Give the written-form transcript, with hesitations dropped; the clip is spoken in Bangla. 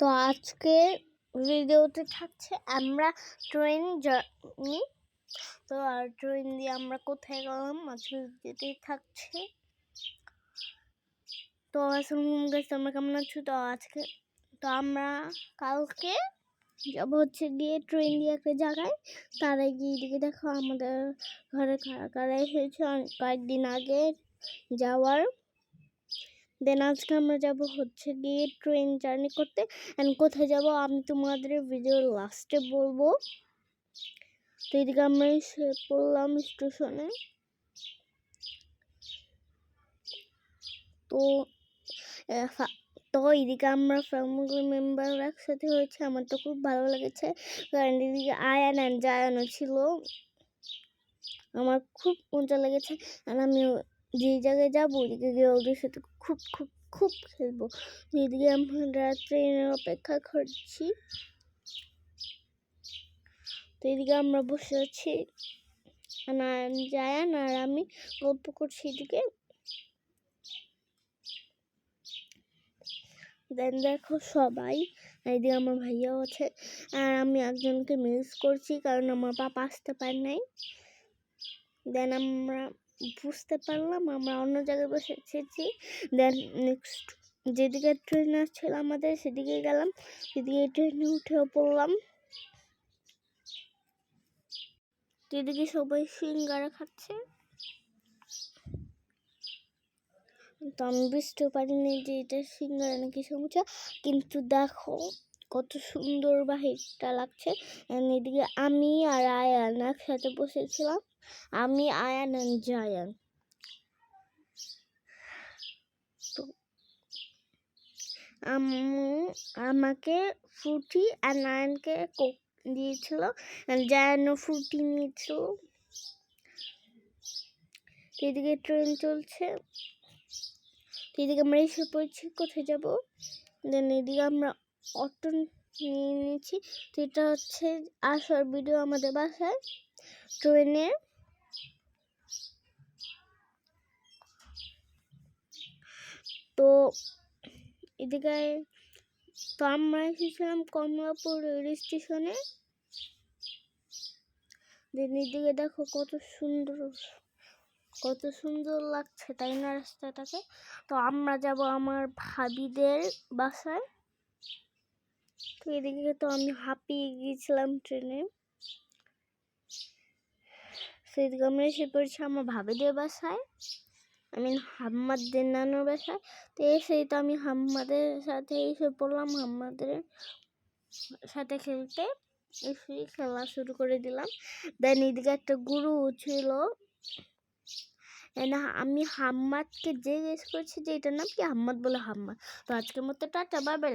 তো আজকে ভিডিওতে থাকছে আমরা ট্রেন জার্নি। তো আর ট্রেন দিয়ে আমরা কোথায় গেলাম আজকে যেতেই থাকছে। তো আসসালামু গাইস, তোমরা কেমন আছো? তো আজকে তো আমরা কালকে যাব হচ্ছে গিয়ে ট্রেন দিয়ে একটা জায়গায়। তার আগে এদিকে দেখো আমাদের ঘরে কারা কারা এসেছে কয়েকদিন আগে যাওয়ার। দেন আজকে আমরা যাব হচ্ছে গিয়ে ট্রেন জার্নি করতে। অ্যান্ড কোথায় যাব আমি তোমাদের ভিডিওর লাস্টে বলবো। তো এদিকে আমরা এসে পড়লাম স্টেশনে। তো তো এদিকে আমরা ফ্যামিলি মেম্বার একসাথে হয়েছে, আমার তো খুব ভালো লেগেছে। কারণ এদিকে আয়ান অ্যান্ড জায়ানও ছিল, আমার খুব মজা লেগেছে। আর আমি যে জায়গায় যাবো ওইদিকে গিয়ে ওদের সাথে খুব খুব খুব খেলবো। এদিকে আমরা ট্রেনের অপেক্ষা করছি। তো এদিকে আমরা বসে আছি, জায়ান আর আমি গল্প করছি এদিকে। দেন দেখো সবাই, এদিকে আমার ভাইয়াও আছে। আর আমি একজনকে মিস করছি কারণ আমার পাপা আসতে পারে নাই। দেন আমরা বুঝতে পারলাম আমরা অন্য জায়গায় বসে এসেছি। দেন নেক্সট যেদিকে ট্রেন আসছিল আমাদের সেদিকে গেলাম, সেদিকে ট্রেনে উঠেও পড়লাম। যেদিকে সবাই সিঙ্গারা খাচ্ছে। তো আমি বুঝতেও পারিনি যে এটা সিঙ্গারা নাকি সমুচা, কিন্তু দেখো কত সুন্দর বাহিরটা লাগছে। এদিকে আমি আর আয়ান একসাথে বসেছিলাম, আমি আয়ান আর জায়ান। তো আমাকে ফ্রুটি আর আয়ানকে কোক দিয়েছিল, জায়ানও ফ্রুটি নিয়েছিল। এদিকে ট্রেন চলছে, এদিকে আমরা এসে পড়ছি কোথায় যাব। দেন এদিকে আমরা অটো নিয়ে নিয়েছি। তো এটা হচ্ছে আসার ভিডিও আমাদের বাসায় ট্রেনে। তো এদিকে তো আমরা এসেছিলাম কমলাপুর রেল স্টেশনে। দেন এদিকে দেখো কত সুন্দর লাগছে তাই না রাস্তাটাকে। তো আমরা যাব আমার ভাবিদের বাসায়। তো এদিকে তো আমি হাঁপিয়ে গিয়েছিলাম ট্রেনে। সেদিকে আমরা এসে পড়ছি আমার ভাবিদের বাসায়, আমি হাম্মাদের নানুর বাসায়। তো এসেই তো আমি হাম্মাদের সাথে এসে পড়লাম, হাম্মাদের সাথে খেলতে এসে খেলা শুরু করে দিলাম। দেন এদিকে একটা গুরু ছিল, আমি হাম্মাদকে জিজ্ঞেস করছি যে এটার নাম কি, হাম্মাদ বলে হাম্মাদ। তো আজকের মতো টাটা, বাই বাই।